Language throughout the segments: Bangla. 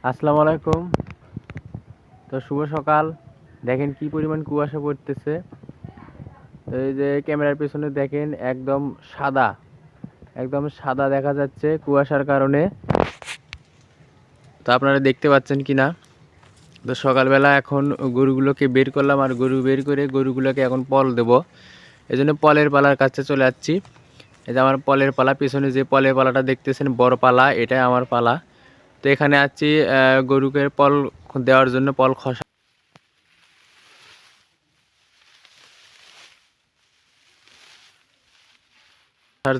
আসসালামু আলাইকুম। তো শুভ সকাল। দেখেন কি পরিমাণ কুয়াশা পড়তেছে। তো এই যে ক্যামেরার পেছনে দেখেন একদম সাদা দেখা যাচ্ছে কুয়াশার কারণে। তো আপনারা দেখতে পাচ্ছেন কিনা। তো সকালবেলা এখন গরুগুলোকে বের করলাম, আর গরু বের করে গরুগুলোকে এখন পল দেব। এই জন্য পলের পালার কাছে চলে যাচ্ছি। এই যে আমার পলের পালা, পেছনে যে পলের পালাটা দেখতেছেন বড় পালা, এটাই আমার পালা। তো এখানে আছি গরুকে পল দেওয়ার জন্য, পল খসার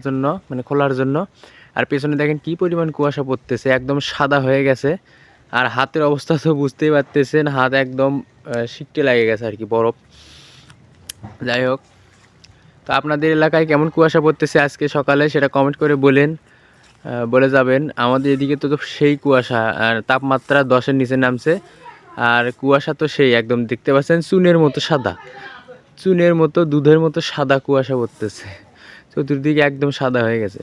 জন্য, মানে খোলার জন্য। আর পেছনে দেখেন কি পরিমাণ কুয়াশা পড়তেছে, একদম সাদা হয়ে গেছে। আর হাতের অবস্থা তো বুঝতেই পারতেছেন, হাত একদম সিকটে লাগে গেছে আর কি, বরফ। যাই হোক, তো আপনাদের এলাকায় কেমন কুয়াশা পড়তেছে আজকে সকালে সেটা কমেন্ট করে বলে যাবেন। আমাদের এদিকে তো সেই কুয়াশা, আর তাপমাত্রা 10-এর নিচে নামছে। আর কুয়াশা তো সেই একদম দেখতে পাচ্ছেন চুনের মতো সাদা, চুনের মতো দুধের মতো সাদা কুয়াশা পড়তেছে, চতুর্দিকে একদম সাদা হয়ে গেছে।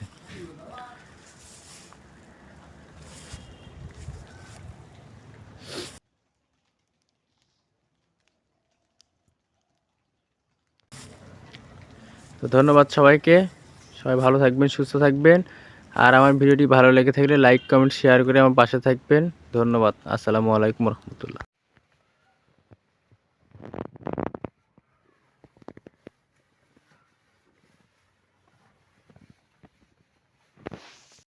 তো ধন্যবাদ সবাইকে। সবাই ভালো থাকবেন, সুস্থ থাকবেন। আর আমার ভিডিওটি ভালো লেগে থাকলে লাইক কমেন্ট শেয়ার করে আমার পাশে থাকবেন। ধন্যবাদ। আসসালামু আলাইকুম রহমতুল্লাহ।